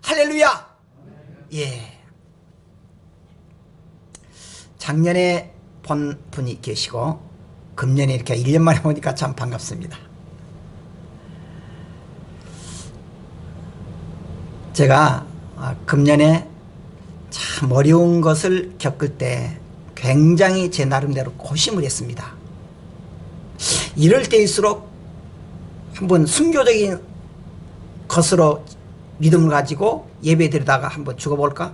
할렐루야. 예. 작년에 본 분이 계시고 금년에 이렇게 1년 만에 보니까 참 반갑습니다. 제가 금년에 참 어려운 것을 겪을 때 굉장히 제 나름대로 고심을 했습니다. 이럴 때일수록 한번 순교적인 것으로 믿음을 가지고 예배 드리다가 한번 죽어볼까?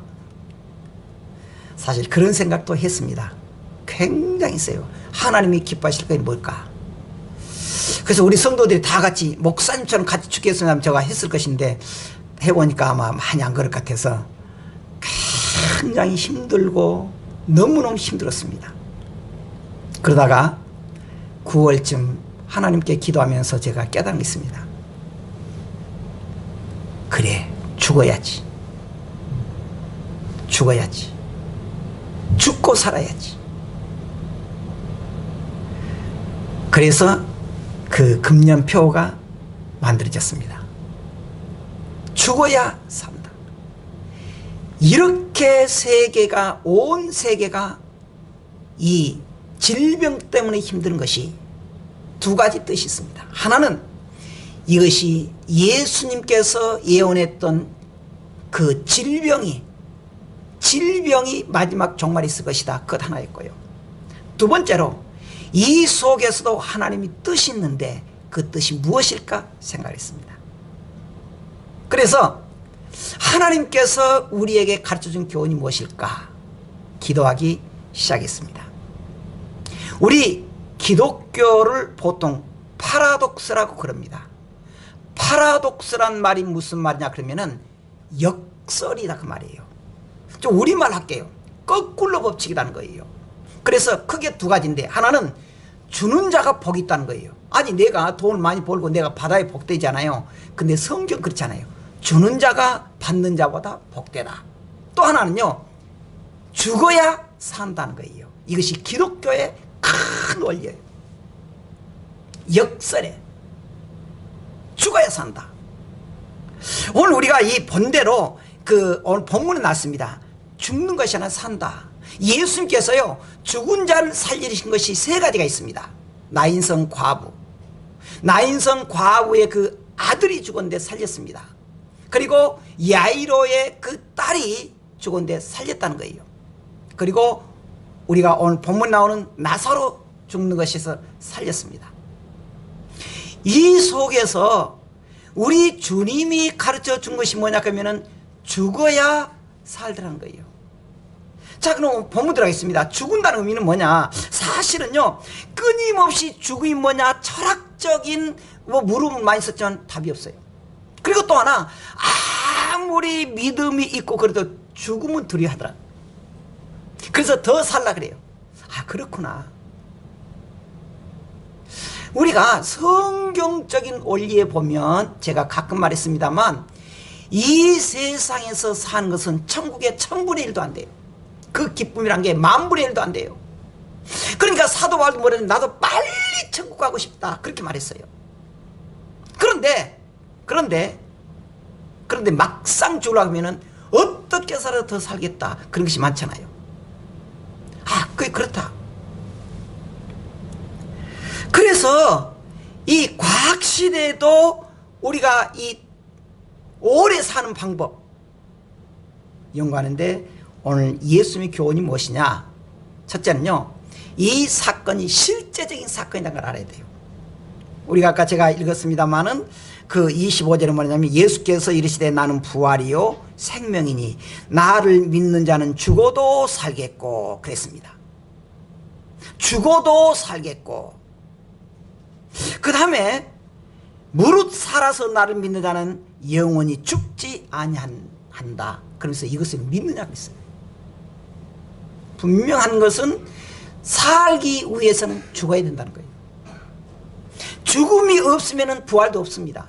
사실 그런 생각도 했습니다. 굉장히 세요. 하나님이 기뻐하실 게 뭘까? 그래서 우리 성도들이 다 같이 목사님처럼 같이 죽겠으면 제가 했을 것인데 해보니까 아마 많이 안 그럴 것 같아서 굉장히 힘들고 너무너무 힘들었습니다. 그러다가 9월쯤 하나님께 기도하면서 제가 깨달은 게 있습니다. 그래, 죽어야지. 죽어야지. 죽고 살아야지. 그래서 그 금년표가 만들어졌습니다. 죽어야 산다. 이렇게 세계가, 온 세계가 이 질병 때문에 힘든 것이 두 가지 뜻이 있습니다. 하나는 이것이 예수님께서 예언했던 그 질병이 마지막 종말에 있을 것이다. 그것 하나였고요. 두 번째로 이 속에서도 하나님이 뜻이 있는데 그 뜻이 무엇일까 생각했습니다. 그래서 하나님께서 우리에게 가르쳐준 교훈이 무엇일까 기도하기 시작했습니다. 우리 기독교를 보통 파라독스라고 그럽니다. 파라독스란 말이 무슨 말이냐 그러면은 역설이다 그 말이에요. 좀 우리말 할게요. 거꾸로 법칙이라는 거예요. 그래서 크게 두 가지인데 하나는 주는 자가 복이 있다는 거예요. 아니 내가 돈을 많이 벌고 내가 받아야 복되잖아요. 근데 성경 그렇잖아요. 주는 자가 받는 자보다 복되다. 또 하나는요, 죽어야 산다는 거예요. 이것이 기독교의 큰 원리예요. 역설에 죽어야 산다. 오늘 우리가 이 본대로 오늘 본문에 났습니다. 죽는 것이 아니라 산다. 예수님께서요, 죽은 자를 살리신 것이 세 가지가 있습니다. 나인성 과부. 나인성 과부의 그 아들이 죽었는데 살렸습니다. 그리고 야이로의 그 딸이 죽었는데 살렸다는 거예요. 그리고 우리가 오늘 본문 나오는 나사로 죽는 것에서 살렸습니다. 이 속에서 우리 주님이 가르쳐 준 것이 뭐냐 하면은 죽어야 살더라는 거예요. 자, 그럼 본문 들어가겠습니다. 죽은다는 의미는 뭐냐? 사실은요, 끊임없이 죽음이 뭐냐? 철학적인 물음을 많이 썼지만 답이 없어요. 그리고 또 하나, 아무리 믿음이 있고 그래도 죽음은 두려워하더라. 그래서 더 살라 그래요. 아, 그렇구나. 우리가 성경적인 원리에 보면 제가 가끔 말했습니다만 이 세상에서 사는 것은 천국의 1000분의 1도 안 돼요. 그 기쁨이란 게 10,000분의 1도 안 돼요. 그러니까 사도 바울도 뭐랬는데 나도 빨리 천국 가고 싶다 그렇게 말했어요. 그런데 막상 죽으려고 하면은 어떻게 살아도 더 살겠다 그런 것이 많잖아요. 그게 그렇다. 그래서 이 과학시대에도 우리가 이 오래 사는 방법 연구하는데 오늘 예수님의 교훈이 무엇이냐? 첫째는요, 이 사건이 실제적인 사건이라는 걸 알아야 돼요. 우리가 아까 제가 읽었습니다마는 그 25절은 뭐냐면 예수께서 이르시되 나는 부활이요 생명이니 나를 믿는 자는 죽어도 살겠고 그랬습니다. 죽어도 살겠고, 그 다음에 무릇 살아서 나를 믿는 자는 영원히 죽지 아니한다. 그러면서 이것을 믿느냐고 했어요. 분명한 것은 살기 위해서는 죽어야 된다는 거예요. 죽음이 없으면 부활도 없습니다.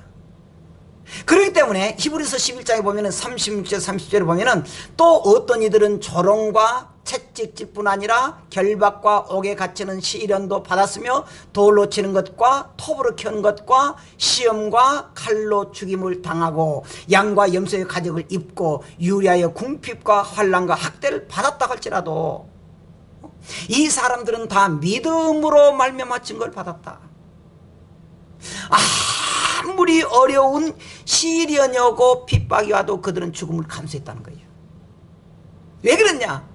그렇기 때문에 히브리서 11장에 보면은 36절 30절에 보면은 또 어떤 이들은 조롱과 채찍질 뿐 아니라 결박과 옥에 갇히는 시련도 받았으며 돌로 치는 것과 톱으로 켜는 것과 시험과 칼로 죽임을 당하고 양과 염소의 가죽을 입고 유리하여 궁핍과 환난과 학대를 받았다 할지라도 이 사람들은 다 믿음으로 말미암아 증거를 받았다. 아무리 어려운 시련이 오고 핍박이 와도 그들은 죽음을 감수했다는 거예요. 왜 그랬냐?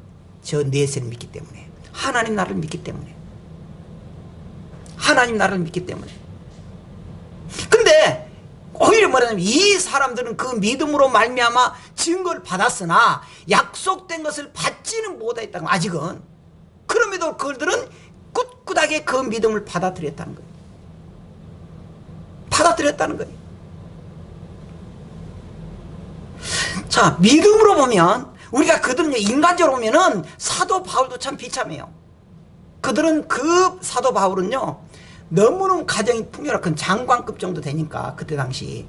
저 내세를 믿기 때문에, 하나님 나라를 믿기 때문에, 하나님 나라를 믿기 때문에. 근데 오히려 뭐냐면 이 사람들은 그 믿음으로 말미암아 증거를 받았으나 약속된 것을 받지는 못했다는 거예요. 아직은. 그럼에도 그들은 꿋꿋하게 그 믿음을 받아들였다는 거예요. 받아들였다는 거예요. 자, 믿음으로 보면 우리가 그들은 인간적으로 보면은 사도 바울도 참 비참해요. 그들은 그 사도 바울은요 너무너무 가정이 풍요롭고 장관급 정도 되니까, 그때 당시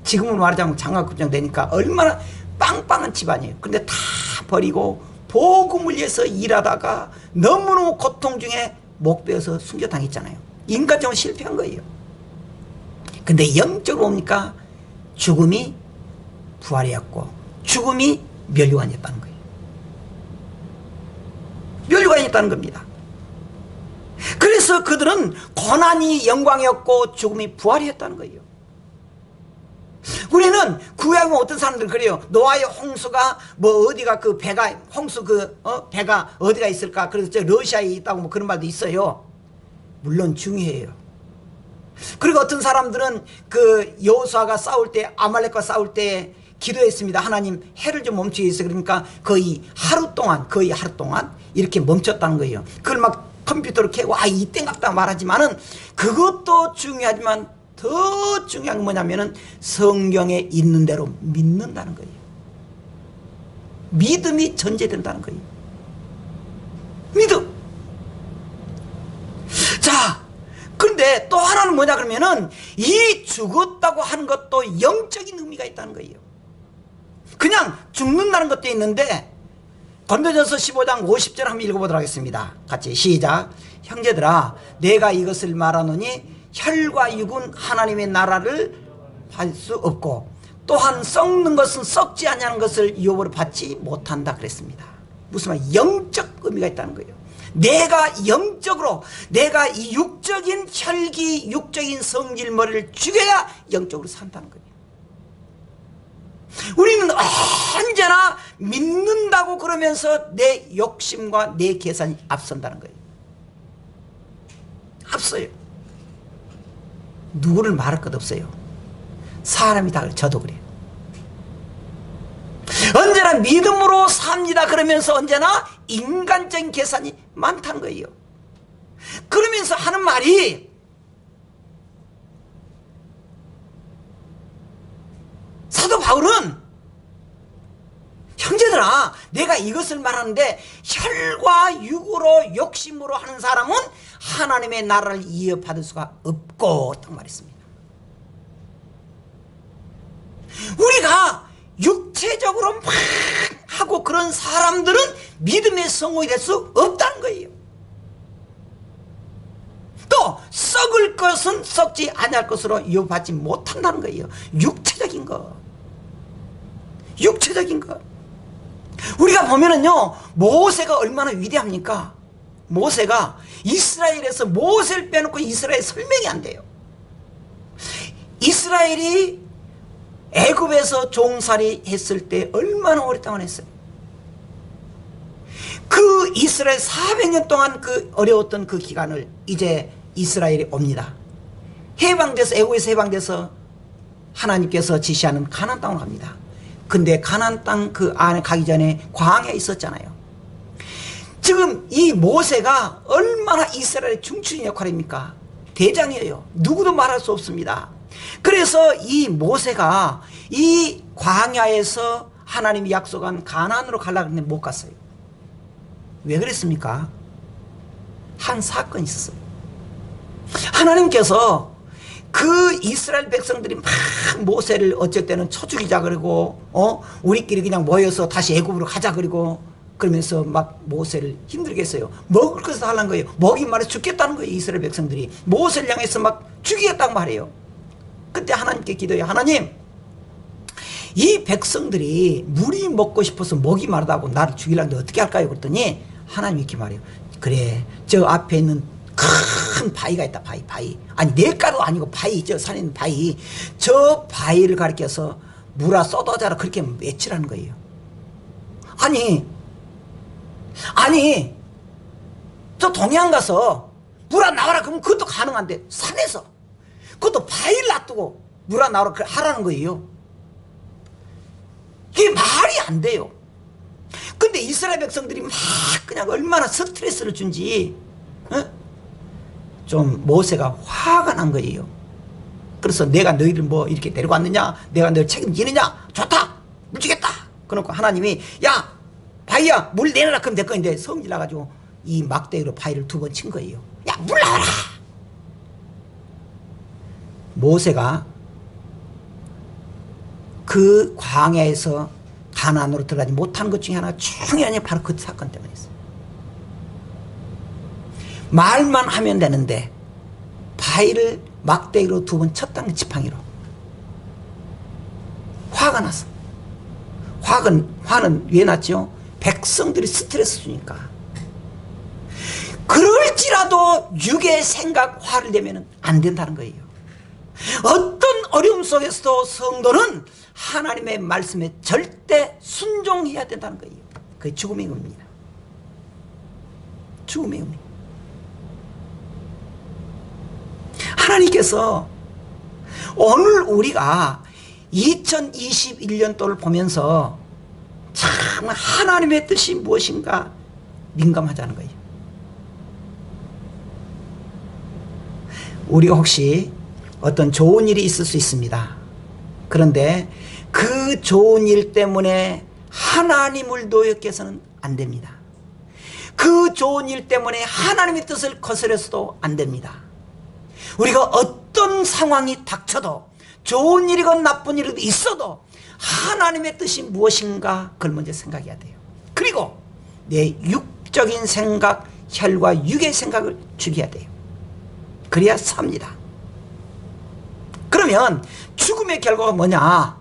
지금으로 말하자면 장관급 정도 되니까 얼마나 빵빵한 집안이에요. 근데 다 버리고 복음을 위해서 일하다가 너무너무 고통 중에 목 베어서 순교당했잖아요. 인간적으로 실패한 거예요. 근데 영적으로 뭡니까? 죽음이 부활이었고 죽음이 멸류관이었다는 거예요. 멸류관이었다는 겁니다. 그래서 그들은 고난이 영광이었고 죽음이 부활이었다는 거예요. 우리는 구약에 어떤 사람들 그래요. 노아의 홍수가 뭐 어디가 그 배가 홍수 배가 어디가 있을까? 그래서 저 러시아에 있다고 뭐 그런 말도 있어요. 물론 중요해요. 그리고 어떤 사람들은 그 여호수아가 싸울 때, 아말렉과 싸울 때 기도했습니다. 하나님 해를 좀 멈추게 해서. 그러니까 거의 하루 동안 이렇게 멈췄다는 거예요. 그걸 막 컴퓨터로 캐고 이때 같다 말하지만은 그것도 중요하지만 더 중요한 건 뭐냐면은 성경에 있는 대로 믿는다는 거예요. 믿음이 전제된다는 거예요. 믿음. 자, 그런데 또 하나는 뭐냐 그러면은 이 죽었다고 하는 것도 영적인 의미가 있다는 거예요. 그냥 죽는다는 것도 있는데 고린도전서 15장 50절 한번 읽어보도록 하겠습니다. 같이 시작. 형제들아, 내가 이것을 말하노니 혈과 육은 하나님의 나라를 할 수 없고 또한 썩는 것은 썩지 아니하는 것을 유업으로 받지 못한다 그랬습니다. 무슨 말? 영적 의미가 있다는 거예요. 내가 영적으로, 내가 이 육적인 혈기, 육적인 성질머리를 죽여야 영적으로 산다는 거예요. 우리는 언제나 믿는다고 그러면서 내 욕심과 내 계산이 앞선다는 거예요. 앞서요. 누구를 말할 것 없어요. 사람이 다 그래요. 저도 그래요. 언제나 믿음으로 삽니다 그러면서 언제나 인간적인 계산이 많다는 거예요. 그러면서 하는 말이 사도 바울은 형제들아, 내가 이것을 말하는데 혈과 육으로 욕심으로 하는 사람은 하나님의 나라를 이어받을 수가 없고 딱 말했습니다. 우리가 육체적으로 막 하고 그런 사람들은 믿음의 성공이 될 수 없다는 거예요. 또 썩을 것은 썩지 아니할 것으로 이어받지 못한다는 거예요. 육체적인 것. 육체적인 것. 우리가 보면은요, 모세가 얼마나 위대합니까? 모세가 이스라엘에서 모세를 빼놓고 이스라엘 설명이 안 돼요. 이스라엘이 애굽에서 종살이 했을 때 얼마나 오랫동안 했어요. 그 이스라엘 400년 동안 그 어려웠던 그 기간을 이제 이스라엘이 옵니다. 해방돼서, 애굽에서 해방돼서 하나님께서 지시하는 가나안 땅으로 갑니다. 근데 가나안 땅 그 안에 가기 전에 광야에 있었잖아요. 지금 이 모세가 얼마나 이스라엘의 중추인 역할입니까? 대장이에요. 누구도 말할 수 없습니다. 그래서 이 모세가 이 광야에서 하나님이 약속한 가나안으로 가려고 했는데 못 갔어요. 왜 그랬습니까? 한 사건이 있었어요. 하나님께서 그 이스라엘 백성들이 막 모세를 어쩔 때는 쳐 죽이자 그러고 우리끼리 그냥 모여서 다시 애굽으로 가자 그러고 그러면서 막 모세를 힘들게 했어요. 먹을 것을 하려는 거예요. 먹이 말해 죽겠다는 거예요. 이스라엘 백성들이 모세를 향해서 막 죽이겠다고 말해요. 그때 하나님께 기도해요. 하나님, 이 백성들이 물이 먹고 싶어서 목이 마르다고 나를 죽이려는데 어떻게 할까요? 그랬더니 하나님이 이렇게 말해요. 그래, 저 앞에 있는 큰 바위가 있다. 바위. 아니 냇가도 아니고 바위, 저 산에 있는 바위. 저 바위를 가리켜서 물아 쏟아져라 그렇게 외치라는 거예요. 아니 저 동해안 가서 물아 나와라 그러면 그것도 가능한데 산에서 그것도 바위를 놔두고 물아 나와라 하라는 거예요. 이게 말이 안 돼요. 근데 이스라엘 백성들이 막 그냥 얼마나 스트레스를 준지 좀 모세가 화가 난 거예요. 그래서 내가 너희를 뭐 이렇게 데리고 왔느냐, 내가 너희를 책임지느냐, 좋다 물 주겠다. 그러고 하나님이 야 바위야 물 내놔라 그럼 될 거인데 성질 나가지고 이 막대기로 바위를 2번 친 거예요. 야 물 나와라. 모세가 그 광야에서 가나안으로 들어가지 못한 것 중에 하나가 중요한 바로 그 사건 때문에 있어요. 말만 하면 되는데 바위를 막대기로 2번 쳤다는 지팡이로. 화가 났어. 화는 왜 났죠? 백성들이 스트레스 주니까. 그럴지라도 육의 생각 화를 내면 안 된다는 거예요. 어떤 어려움 속에서도 성도는 하나님의 말씀에 절대 순종해야 된다는 거예요. 그게 죽음의 의미입니다. 죽음의 의미. 하나님께서 오늘 우리가 2021년도를 보면서 참 하나님의 뜻이 무엇인가 민감하자는 거예요. 우리가 혹시 어떤 좋은 일이 있을 수 있습니다. 그런데 그 좋은 일 때문에 하나님을 노역해서는 안 됩니다. 그 좋은 일 때문에 하나님의 뜻을 거스려서도 안 됩니다. 우리가 어떤 상황이 닥쳐도 좋은 일이건 나쁜 일이 있어도 하나님의 뜻이 무엇인가 그걸 먼저 생각해야 돼요. 그리고 내 육적인 생각, 혈과 육의 생각을 죽여야 돼요. 그래야 삽니다. 그러면 죽음의 결과가 뭐냐?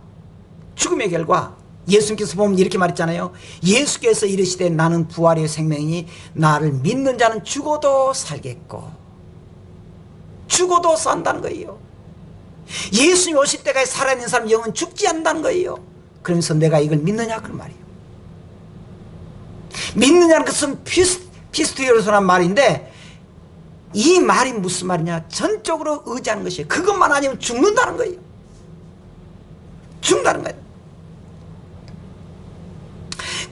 죽음의 결과 예수님께서 보면 이렇게 말했잖아요. 예수께서 이르시되 나는 부활의 생명이니 나를 믿는 자는 죽어도 살겠고 죽어도 산다는 거예요. 예수님 오실 때까지 살아있는 사람 영은 죽지 않는다는 거예요. 그러면서 내가 이걸 믿느냐 그 말이에요. 믿느냐는 것은 피스토리오라는 말인데 이 말이 무슨 말이냐? 전적으로 의지하는 것이에요. 그것만 아니면 죽는다는 거예요. 죽는다는 거예요.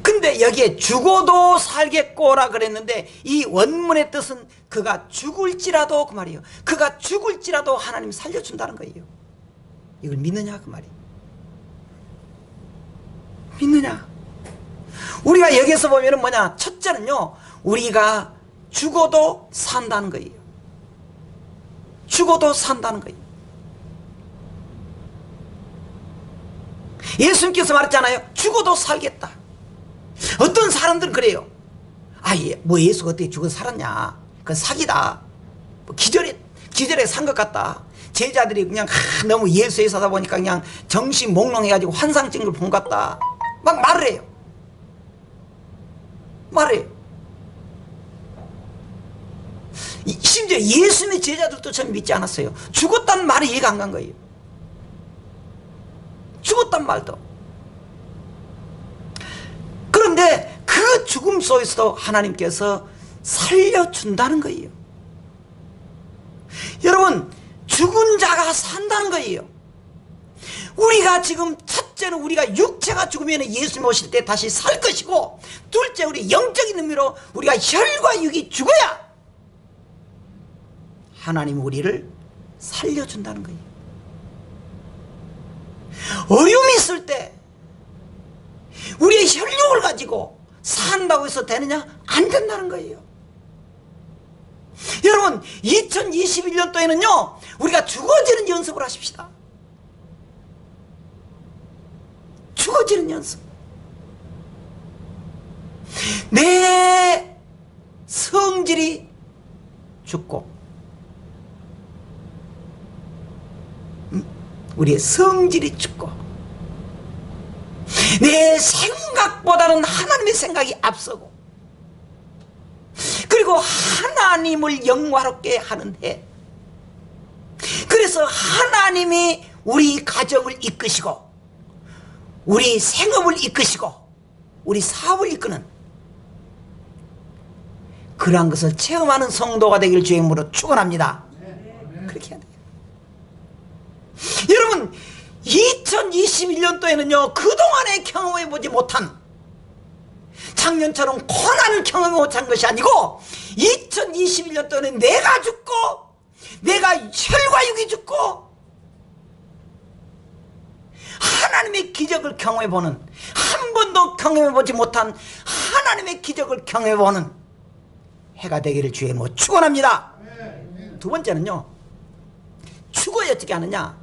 근데 여기에 죽어도 살겠고라 그랬는데 이 원문의 뜻은 그가 죽을지라도 그 말이에요. 그가 죽을지라도 하나님 살려준다는 거예요. 이걸 믿느냐 그 말이에요. 믿느냐? 우리가 여기서 보면은 뭐냐? 첫째는요, 우리가 죽어도 산다는 거예요. 죽어도 산다는 거예요. 예수님께서 말했잖아요. 죽어도 살겠다. 어떤 사람들은 그래요. 뭐 예수가 어떻게 죽어서 살았냐. 그건 사기다. 뭐 기절에 산 것 같다. 제자들이 그냥 너무 예수에 사다 보니까 그냥 정신 몽롱해가지고 환상적인 걸 본 것 같다. 막 말을 해요. 말해요. 심지어 예수님의 제자들도 전 믿지 않았어요. 죽었다는 말이 이해가 안 간 거예요. 죽었단 말도. 그런데 그 죽음 속에서도 하나님께서 살려준다는 거예요. 여러분, 죽은 자가 산다는 거예요. 우리가 지금 첫째는 우리가 육체가 죽으면 예수님 오실 때 다시 살 것이고, 둘째 우리 영적인 의미로 우리가 혈과 육이 죽어야 하나님 우리를 살려준다는 거예요. 어려움이 있을 때 우리의 혈육을 가지고 산다고 해서 되느냐? 안 된다는 거예요. 여러분, 2021년도에는요 우리가 죽어지는 연습을 하십시다. 죽어지는 연습. 내 성질이 죽고, 우리의 성질이 죽고, 내 생각보다는 하나님의 생각이 앞서고, 그리고 하나님을 영화롭게 하는 해. 그래서 하나님이 우리 가정을 이끄시고, 우리 생업을 이끄시고, 우리 사업을 이끄는 그러한 것을 체험하는 성도가 되길 주의 이름으로 축원합니다. 그렇게 해야 돼요. 여러분, 2021년도에는요 그동안에 경험해보지 못한, 작년처럼 고난을 경험해 못한 것이 아니고 2021년도에는 내가 죽고 내가 혈과 육이 죽고 하나님의 기적을 경험해보는, 한 번도 경험해보지 못한 하나님의 기적을 경험해보는 해가 되기를 주의 이름으로 축원합니다. 두 번째는요, 죽어야 어떻게 하느냐.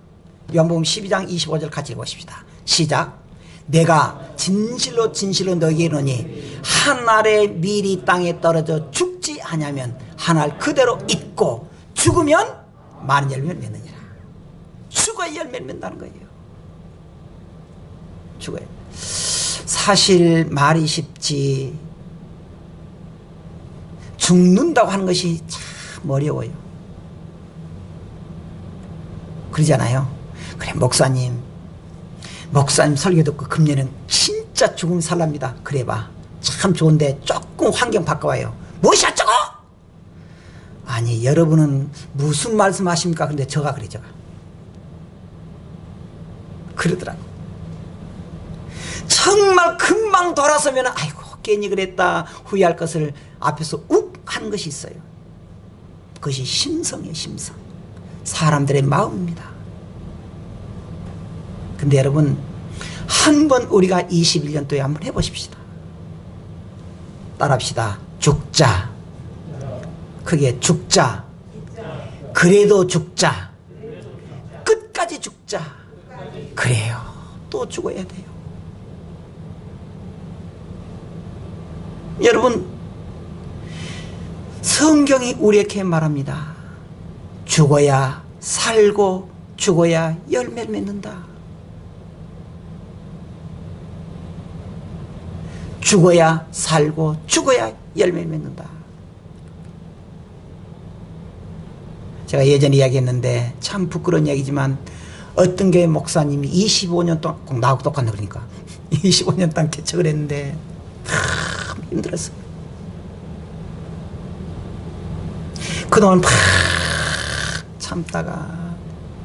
요한복음 12장 25절 같이 읽어보십시다. 시작. 내가 진실로 진실로 너희에게 이르노니 한 알의 밀이 땅에 떨어져 죽지 아니하면 한 알 그대로 있고 죽으면 많은 열매를 맺느니라. 죽어야 열매를 맺는다는 거예요. 죽어야. 사실 말이 쉽지 죽는다고 하는 것이 참 어려워요. 그러잖아요. 그래, 목사님 설교 듣고 금년은 진짜 죽음 살랍니다. 그래봐. 참 좋은데 조금 환경 바꿔와요. 무엇이 어쩌고? 아니, 여러분은 무슨 말씀 하십니까? 근데 저가 그래, 저가 그러더라고. 정말 금방 돌아서면 아이고 괜히 그랬다 후회할 것을 앞에서 욱 하는 것이 있어요. 그것이 심성이에요. 심성. 사람들의 마음입니다. 근데 여러분, 한번 우리가 21년도에 한번 해보십시다. 따라합시다. 죽자. 크게 죽자. 그래도 죽자. 끝까지 죽자. 그래요. 또 죽어야 돼요. 여러분, 성경이 우리에게 말합니다. 죽어야 살고 죽어야 열매를 맺는다. 죽어야 살고 죽어야 열매를 맺는다. 제가 예전에 이야기했는데 참 부끄러운 이야기지만 어떤 교회 목사님이 25년 동안 꼭 나하고 똑같네, 그러니까 25년 동안 개척을 했는데 참 힘들었어요. 그동안 막 참다가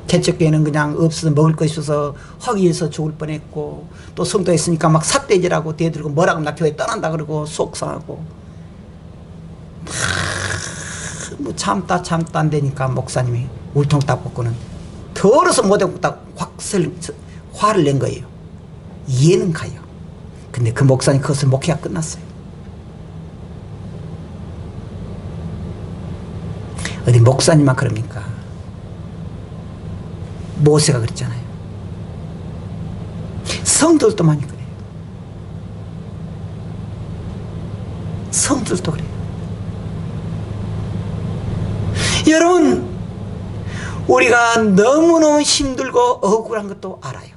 개척교회는 그냥 없어서 먹을 것이 없어서 허기에서 죽을 뻔했고, 또 성도 있으니까 막 삿대질하고 대들고 뭐라고 나 교회 떠난다 그러고 속상하고 뭐 참다 안 되니까 목사님이 울통 딱 벗고는 더러서 못하고 딱 화를 낸 거예요. 이해는 가요. 근데 그 목사님 그것을 목회가 끝났어요. 어디 목사님만 그럽니까? 모세가 그랬잖아요. 성도들도 많이 그래요. 성도들도 그래요. 여러분, 우리가 너무너무 힘들고 억울한 것도 알아요.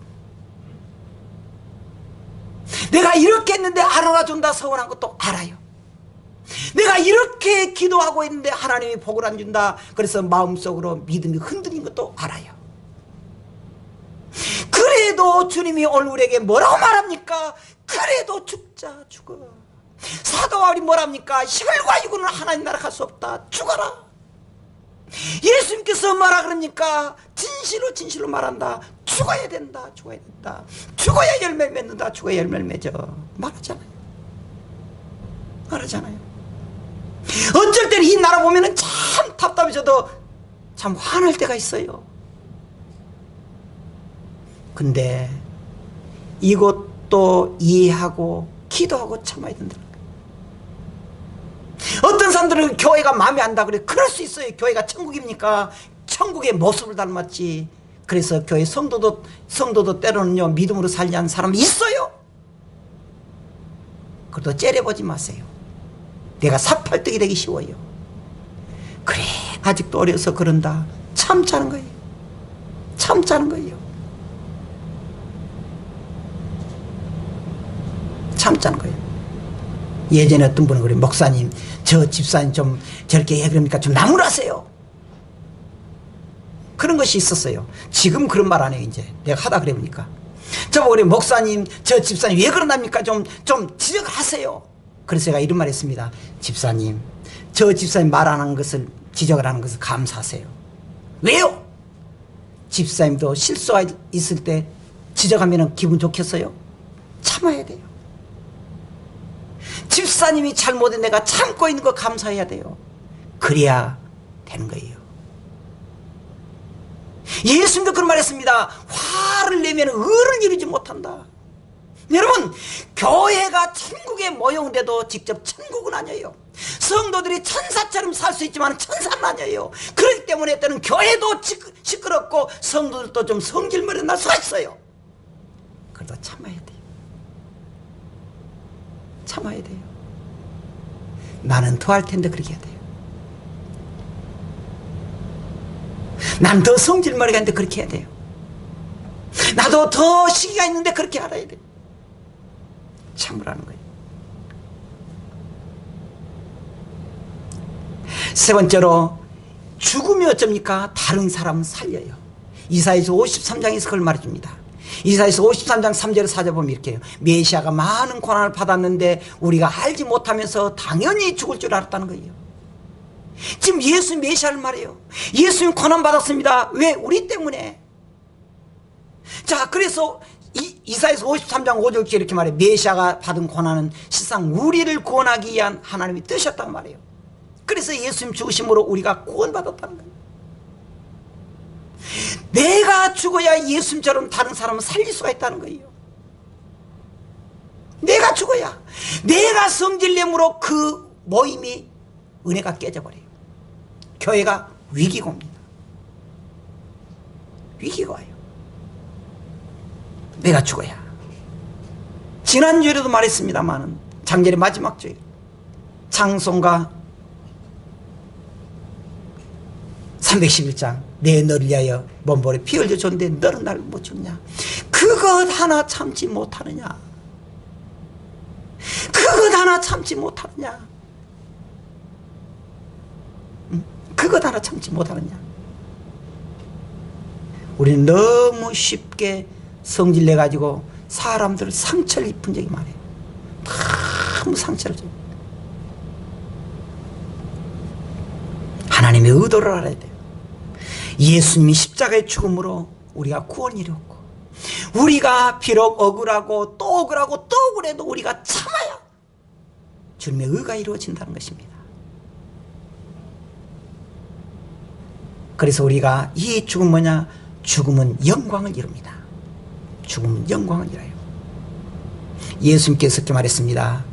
내가 이렇게 했는데 안 알아준다 서운한 것도 알아요. 내가 이렇게 기도하고 있는데 하나님이 복을 안 준다 그래서 마음속으로 믿음이 흔들린 것도 알아요. 그래도 주님이 오늘 우리에게 뭐라고 말합니까? 그래도 죽자. 죽어. 사도 바울이 뭐랍니까? 혈과 육은 하나님 나라 갈 수 없다. 죽어라. 예수님께서 뭐라 그럽니까? 진실로 진실로 말한다. 죽어야 된다. 죽어야 된다. 죽어야 열매를 맺는다. 죽어야 열매를 맺어. 말하잖아요. 어쩔 때는 이 나라 보면은 참 답답해져도 참 화날 때가 있어요. 근데 이것도 이해하고 기도하고 참아야 된다. 어떤 사람들은 교회가 마음에 안 든다 그래. 그럴 수 있어요. 교회가 천국입니까? 천국의 모습을 닮았지. 그래서 교회 성도도 때로는요 믿음으로 살지 않는 사람이 있어요. 그래도 째려보지 마세요. 내가 사팔떡이 되기 쉬워요. 그래, 아직도 어려서 그런다. 참자는 거예요. 참자는 거예요. 참자는 거예요. 예전에 어떤 분은 그래, 목사님, 저 집사님 좀 저렇게 해 그러니까 좀 나무라세요. 그런 것이 있었어요. 지금 그런 말 안 해요. 이제 내가 하다 그래 보니까 저보고 그래, 목사님, 저 집사님 왜 그러납니까? 좀 지적을 하세요. 그래서 제가 이런 말 했습니다. 집사님, 저 집사님 말하는 것을 지적을 하는 것을 감사하세요. 왜요? 집사님도 실수가 있을 때 지적하면 기분 좋겠어요? 참아야 돼요. 집사님이 잘못해 내가 참고 있는 거 감사해야 돼요. 그래야 되는 거예요. 예수님도 그런 말 했습니다. 화를 내면 의를 이루지 못한다. 여러분, 교회가 천국의 모형돼도 직접 천국은 아니에요. 성도들이 천사처럼 살 수 있지만 천사는 아니에요. 그렇기 때문에 때는 교회도 시끄럽고 성도들도 좀 성질머리 날 수가 있어요. 그래도 참아야 돼요. 참아야 돼요. 나는 더 할 텐데 그렇게 해야 돼요. 난 더 성질머리가 있는데 그렇게 해야 돼요. 나도 더 시기가 있는데 그렇게 알아야 돼요. 참으라는 거예요. 세 번째로, 죽음이 어쩝니까? 다른 사람은 살려요. 이사야서 53장에서 그걸 말해줍니다. 이사야서 53장 3절 4절 보면 이렇게 해요. 메시아가 많은 고난을 받았는데 우리가 알지 못하면서 당연히 죽을 줄 알았다는 거예요. 지금 예수 메시아를 말해요. 예수님 고난 받았습니다. 왜? 우리 때문에. 자, 그래서 이사야서 53장 5절 이렇게 말해요. 메시아가 받은 고난은 실상 우리를 구원하기 위한 하나님의 뜻이었다고 말해요. 그래서 예수님 죽으심으로 우리가 구원받았다는 거예요. 내가 죽어야 예수님처럼 다른 사람을 살릴 수가 있다는 거예요. 내가 죽어야. 내가 성질내므로 그 모임이 은혜가 깨져버려요. 교회가 위기가 옵니다. 위기가 와요. 내가 죽어야. 지난주에도 말했습니다만, 장절의 마지막 주에 찬송가 311장 내 너를 위하여 몸보리 피 흘려 줬는데 너는 나를 못 줬냐. 그것 하나 참지 못하느냐. 그것 하나 참지 못하느냐. 그것 하나 참지 못하느냐. 우리는 너무 쉽게 성질내가지고 사람들을 상처를 입힌 적이 많아요. 너무 상처를 줘. 하나님의 의도를 알아야 돼요. 예수님이 십자가의 죽음으로 우리가 구원을 이루었고, 우리가 비록 억울하고 또 억울하고 또 억울해도 우리가 참아야 주님의 의가 이루어진다는 것입니다. 그래서 우리가 이 죽음 뭐냐? 죽음은 영광을 이룹니다. 죽음은 영광을 이뤄요. 예수님께서 그렇게 말했습니다.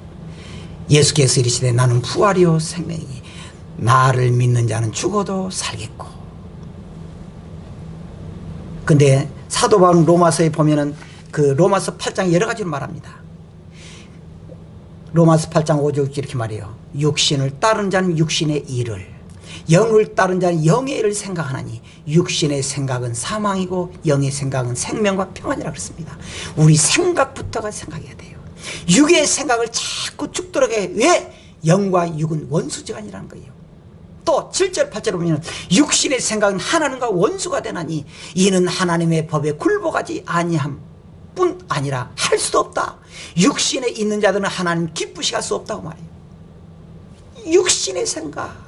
예수께서 이르시되 나는 부활이요 생명이니 나를 믿는 자는 죽어도 살겠고. 근데 사도 바울은 로마서에 보면은 그 로마서 8장 여러 가지로 말합니다. 로마서 8장 5절 이렇게 말해요. 육신을 따른 자는 육신의 일을, 영을 따른 자는 영의 일을 생각하나니 육신의 생각은 사망이고 영의 생각은 생명과 평안이라고 그랬습니다. 우리 생각부터가 생각해야 돼요. 육의 생각을 자꾸 죽도록해. 왜? 영과 육은 원수지간이라는 거예요. 또 7절 8절 보면 육신의 생각은 하나님과 원수가 되나니 이는 하나님의 법에 굴복하지 아니함 뿐 아니라 할 수도 없다. 육신에 있는 자들은 하나님 기쁘시게 할 수 없다고 말해요. 육신의 생각.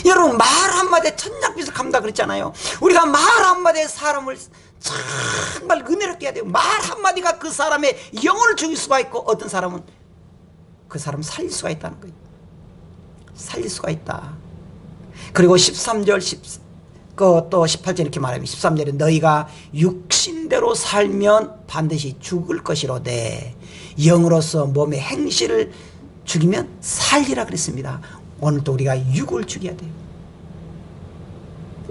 여러분, 말 한마디에 천냥빚을 갚는다 그랬잖아요. 우리가 말 한마디에 사람을 정말 은혜롭게 해야 돼요. 말 한마디가 그 사람의 영혼을 죽일 수가 있고, 어떤 사람은 그 사람을 살릴 수가 있다는 거예요. 살릴 수가 있다. 그리고 13절 또 18절 이렇게 말합니다. 13절에 너희가 육신대로 살면 반드시 죽을 것이로되 영으로서 몸의 행실을 죽이면 살리라 그랬습니다. 오늘도 우리가 육을 죽여야 돼요.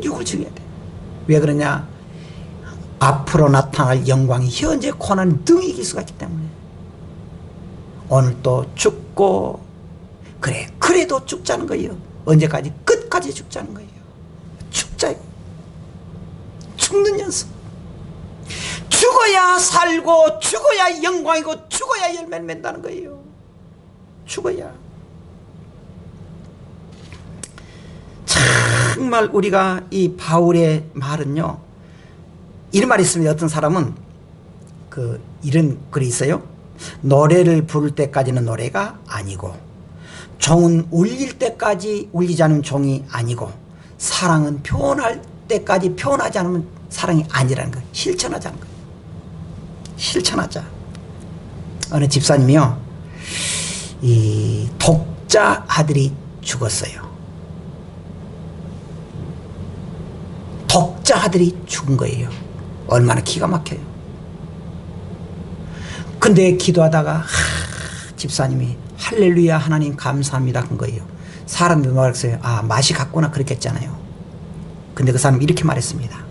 육을 죽여야 돼요. 왜 그러냐? 앞으로 나타날 영광이 현재 고난을 능히 이길 수가 있기 때문에. 오늘 또 죽고, 그래도 죽자는 거예요. 언제까지? 끝까지 죽자는 거예요. 죽자. 죽는 연습. 죽어야 살고, 죽어야 영광이고, 죽어야 열매를 맺는다는 거예요. 죽어야. 정말 우리가 이 바울의 말은요, 이런 말이 있습니다. 어떤 사람은 이런 글이 있어요. 노래를 부를 때까지는 노래가 아니고, 종은 울릴 때까지 울리지 않으면 종이 아니고, 사랑은 표현할 때까지 표현하지 않으면 사랑이 아니라는 거예요. 실천하자는 거예요. 실천하자. 어느 집사님이요, 이 독자 아들이 죽었어요. 독자 아들이 죽은 거예요. 얼마나 기가 막혀요. 근데 기도하다가 집사님이 할렐루야 하나님 감사합니다 한 거예요. 사람들이 말했어요. 아, 맛이 갔구나 그랬겠잖아요. 근데 그 사람이 이렇게 말했습니다.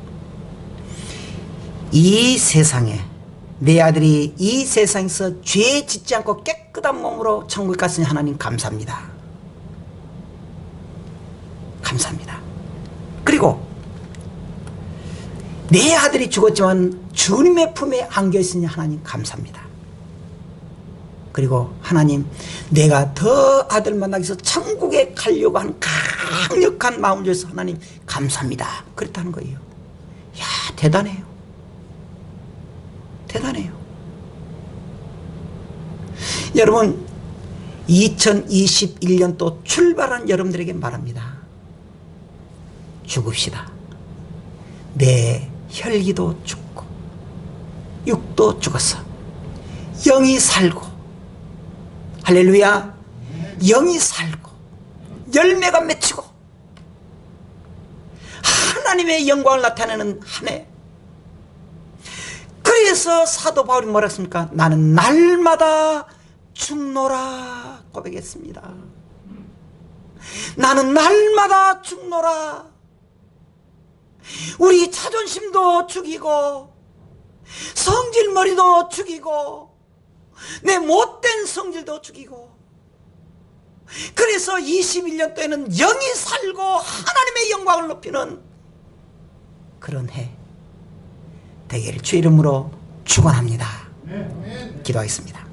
이 세상에 내 아들이 이 세상에서 죄 짓지 않고 깨끗한 몸으로 천국에 갔으니 하나님 감사합니다. 감사합니다. 그리고 내 아들이 죽었지만 주님의 품에 안겨있으니 하나님 감사합니다. 그리고 하나님, 내가 더 아들 만나기 위해서 천국에 가려고 하는 강력한 마음을 주셔서 하나님 감사합니다. 그랬다는 거예요. 야, 대단해요. 대단해요. 여러분, 2021년도 출발한 여러분들에게 말합니다. 죽읍시다. 내 혈기도 죽고 육도 죽었어. 영이 살고, 할렐루야, 영이 살고 열매가 맺히고 하나님의 영광을 나타내는 한 해. 그래서 사도 바울이 뭐라 했습니까? 나는 날마다 죽노라 고백했습니다. 나는 날마다 죽노라. 우리 자존심도 죽이고, 성질머리도 죽이고, 내 못된 성질도 죽이고, 그래서 21년도에는 영이 살고 하나님의 영광을 높이는 그런 해 되기를 주 이름으로 축원합니다. 기도하겠습니다.